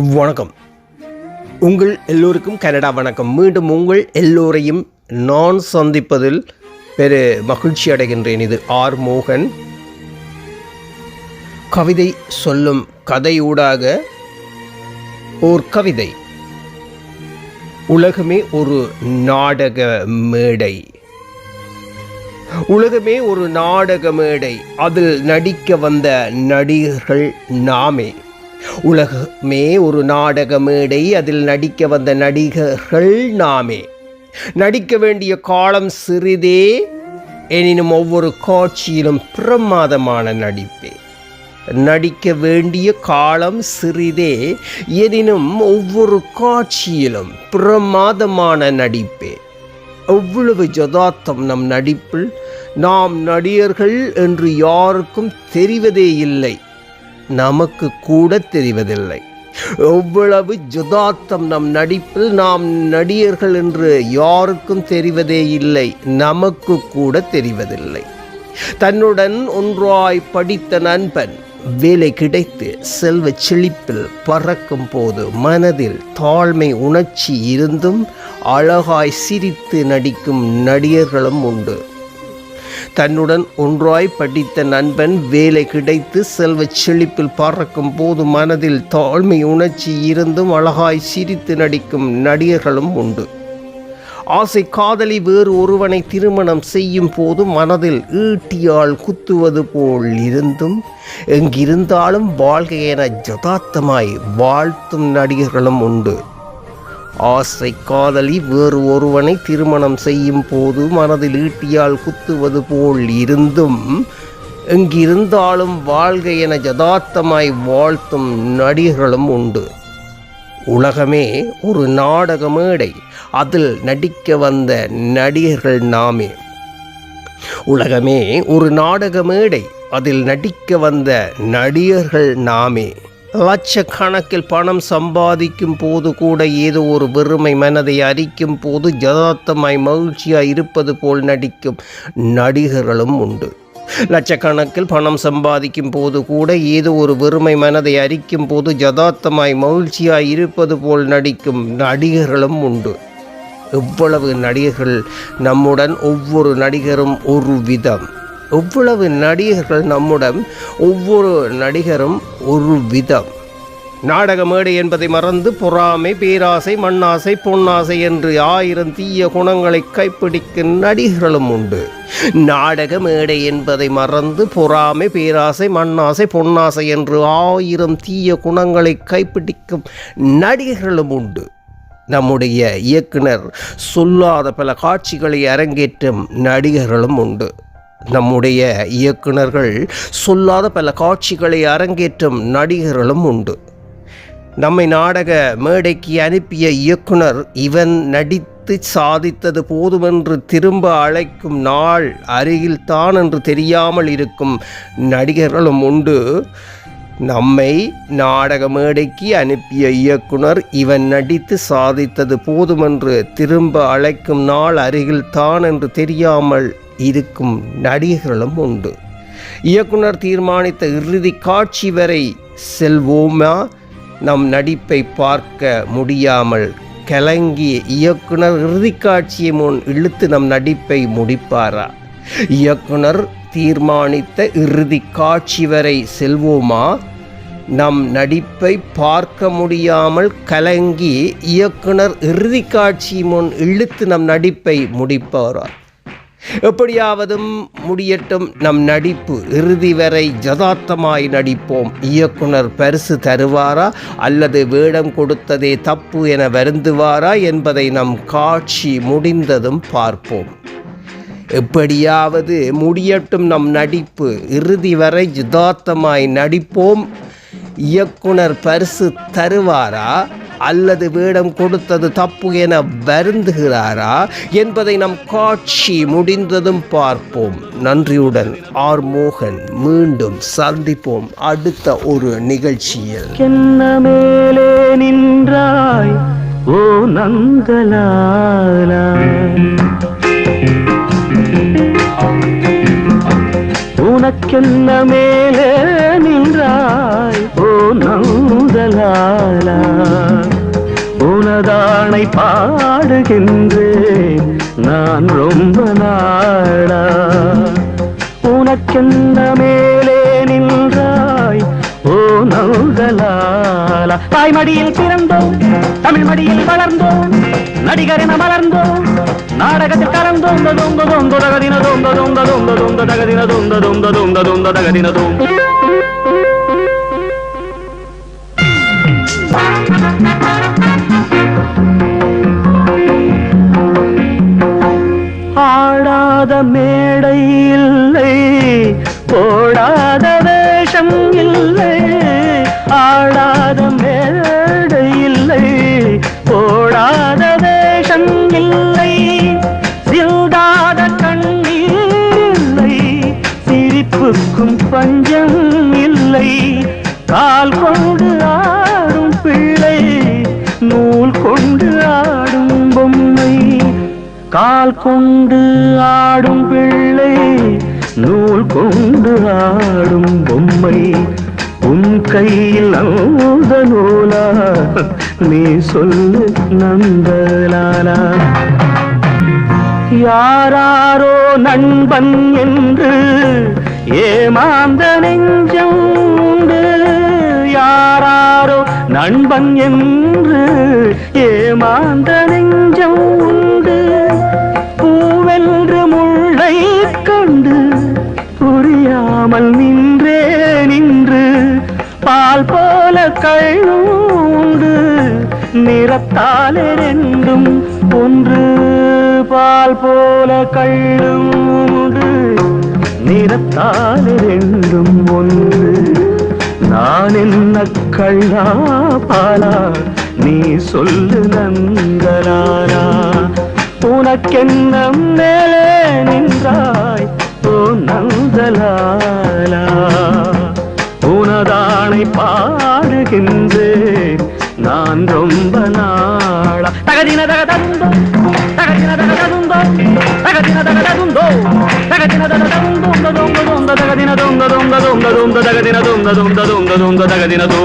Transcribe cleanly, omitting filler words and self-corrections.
வணக்கம். உங்கள் எல்லோருக்கும் கனடா வணக்கம். மீண்டும் உங்கள் எல்லோரையும் நான் சந்திப்பதில் பெரு மகிழ்ச்சி அடைகின்றேன். இது ஆர் மோகன். கவிதை சொல்லும் கதையூடாக ஓர் கவிதை. உலகமே ஒரு நாடக மேடை. உலகமே ஒரு நாடக மேடை, அதில் நடிக்க வந்த நடிகர்கள் நாமே. உலகமே ஒரு நாடக மேடை, அதில் நடிக்க வந்த நடிகர்கள் நாமே. நடிக்க வேண்டிய காலம் சிறிதே, எனினும் ஒவ்வொரு காட்சியிலும் பிரமாதமான நடிப்பே. நடிக்க வேண்டிய காலம் சிறிதே, எனினும் ஒவ்வொரு காட்சியிலும் பிரமாதமான நடிப்பே. எவ்வளவு யதார்த்தம் நம் நடிப்பில்! நாம் நடிகர்கள் என்று யாருக்கும் தெரிவதே இல்லை, நமக்கு கூட தெரிவதில்லை. எவ்வளவு யதார்த்தம் நம் நடிப்பில்! நாம் நடிகர்கள் என்று யாருக்கும் தெரிவதே இல்லை, நமக்கு கூட தெரிவதில்லை. தன்னுடன் ஒன்றாய் படித்த நண்பன் வேலை கிடைத்து செல்வ செழிப்பில் பறக்கும் போது மனதில் தாழ்மை உணர்ச்சி இருந்தும் அழகாய் சிரித்து நடிக்கும் நடிகர்களும் உண்டு. தன்னுடன் ஒன்றாய் படித்த நண்பன் வேலை கிடைத்து செல்வ செழிப்பில் பறக்கும் போது மனதில் தாழ்மை உணர்ச்சி இருந்தும் அழகாய் சிரித்து நடிக்கும் நடிகர்களும் உண்டு. ஆசை காதலி வேறு ஒருவனை திருமணம் செய்யும் போது மனதில் ஈட்டியால் குத்துவது போல் இருந்தும் எங்கிருந்தாலும் வாழ்க என யதார்த்தமாய் வாழ்த்தும் நடிகர்களும் உண்டு. ஆசை காதலி வேறு ஒருவனை திருமணம் செய்யும் போது மனதில் ஈட்டியால் குத்துவது போல் இருந்தும் எங்கிருந்தாலும் வாழ்க என யதார்த்தமாய் வாழ்த்தும் நடிகர்களும் உண்டு. உலகமே ஒரு நாடக மேடை, அதில் நடிக்க வந்த நடிகர்கள் நாமே. உலகமே ஒரு நாடக மேடை, அதில் நடிக்க வந்த நடிகர்கள் நாமே. லட்சக்கணக்கில் பணம் சம்பாதிக்கும் போது கூட ஏதோ ஒரு வெறுமை மனதை அரிக்கும் போது யதார்த்தமாய் மகிழ்ச்சியாய் இருப்பது போல் நடிக்கும் நடிகர்களும் உண்டு. லட்சக்கணக்கில் பணம் சம்பாதிக்கும் போது கூட ஏதோ ஒரு வெறுமை மனதை அரிக்கும் போது யதார்த்தமாய் மகிழ்ச்சியாய் இருப்பது போல் நடிக்கும் நடிகர்களும் உண்டு. எவ்வளவு நடிகர்கள் நம்முடன், ஒவ்வொரு நடிகரும் ஒரு விதம். எவ்வளவு நடிகர்கள் நம்முடன், ஒவ்வொரு நடிகரும் ஒரு விதம். நாடக மேடை என்பதை மறந்து பொறாமை, பேராசை, மண்ணாசை, பொன்னாசை என்று 1000 தீய குணங்களை கைப்பிடிக்கும் நடிகர்களும் உண்டு. நாடக மேடை என்பதை மறந்து பொறாமை, பேராசை, மண்ணாசை, பொன்னாசை என்று 1000 தீய குணங்களை கைப்பிடிக்கும் நடிகர்களும் உண்டு. நம்முடைய இயக்குனர் சொல்லாத பல காட்சிகளை அரங்கேற்றும் நடிகர்களும் உண்டு. நம்முடைய இயக்குனர்கள் சொல்லாத பல காட்சிகளை அரங்கேற்றும் நடிகர்களும் உண்டு. நம்மை நாடக மேடைக்கு அனுப்பிய இயக்குனர் இவன் நடித்து சாதித்தது போதுமென்று திரும்ப அழைக்கும் நாள் அருகில்தான் என்று தெரியாமல் இருக்கும் நடிகர்களும் உண்டு. நம்மை நாடக மேடைக்கு அனுப்பிய இயக்குனர் இவன் நடித்து சாதித்தது போதுமென்று திரும்ப அழைக்கும் நாள் அருகில்தான் என்று தெரியாமல் இருக்கும் நடிகர்களும் உண்டு. இயக்குனர் தீர்மானித்த இறுதி காட்சி வரை செல்வோமா? நம் நடிப்பை பார்க்க முடியாமல் கலங்கிய இயக்குனர் இறுதி காட்சியை முன் இழுத்து நம் நடிப்பை முடிப்பாரா? இயக்குனர் தீர்மானித்த இறுதி காட்சி வரை செல்வோமா? நம் நடிப்பை பார்க்க முடியாமல் கலங்கி இயக்குனர் இறுதி காட்சி முன் இழுத்து நம் நடிப்பை முடிப்பாரா? எப்படியாவதும் முடியட்டும் நம் நடிப்பு, இறுதி வரை யதார்த்தமாய் நடிப்போம். இயக்குனர் பரிசு தருவாரா அல்லது வேடம் கொடுத்ததே தப்பு என வருந்துவாரா என்பதை நம் காட்சி முடிந்ததும் பார்ப்போம். எப்படியாவது முடியட்டும் நம் நடிப்பு, இறுதி வரை யதார்த்தமாய் நடிப்போம். இயக்குனர் பரிசு தருவாரா அல்லது வேடம் கொடுத்தது தப்பு என வருந்துகிறாரா என்பதை நம் காட்சி முடிந்ததும் பார்ப்போம். நன்றியுடன் ஆர் மோகன். மீண்டும் சந்திப்போம் அடுத்த ஒரு நிகழ்ச்சியில். என்ன மேலே நின்றாய் ஓ நங்கலாலா, உனக்கென்ன மேலே நின்றாய் ஓ நங்கலாலா. நந்தலாலா உனதானை பாடுகின்றேன் நான் ரொம்ப நாளா. உனக்கென்ன மேலே நின்றாய் ஓ நந்தலாலா. தாய்மடியில் பிறந்தோம், தமிழ் மடியில் வளர்ந்தோம், நடிகர் என மலர்ந்தோம், நாடகத்தில் கலந்தோம். தொந்த தொந்த தகதின தொந்த தொந்த தொந்த தொந்த தகதின தொந்த தொந்த தொந்த தொந்த தகதின தொந்த. ஆடாத மேடை இல்லை, போடாத வேஷம் இல்லை. ஆடாத மேடை இல்லை, போடாத வேஷம் இல்லை. சிந்தாத கண்ணீர் இல்லை, சிரிப்புக்கும் பஞ்சம் இல்லை. கால் கொண்டு ஆடும் பிள்ளை, நூல் கொண்டு ஆடும் பொம்மை. கால் கொண்டு ஆடும் பிள்ளை, நூல் கொண்டு ஆடும் பொம்மை. உன் கையில் அந்த நூலா, நீ சொல்லு நந்தலாலா. யாராரோ நண்பன் என்று ஏமாந்த நெஞ்சம் உண்டு. யாராரோ நண்பன் என்று ஏமாந்த நெஞ்சம் உண்டு. பூவென்று முள்ளை கண்டு புரியாமல் நின்றே நின்று. பால் போல கழுண்டு நிறத்தாலே ரெண்டும் ஒன்று. பால் போல கழுண்டு நிறத்தாலே ரெண்டும் ஒன்று. நான் என்ன கள்ளா பாலா, நீ சொல்லு நந்தலாலா. உனக்கென்ன மேலே நின்றாய் ஓ நந்தலாலா. உனதானை பாடுகின்றேன் நான் ரொம்ப நாளா. தகதின தகதந்தோ, தகதின தகதந்தோ, தகதின தகதந்தோ, தகதின தகதந்தோ, தொந்த தொந்த தகதின தொந்த தொந்த தொந்த தொந்த தகதின தொந்த தொந்த தொந்த தொந்த தகதின தோ.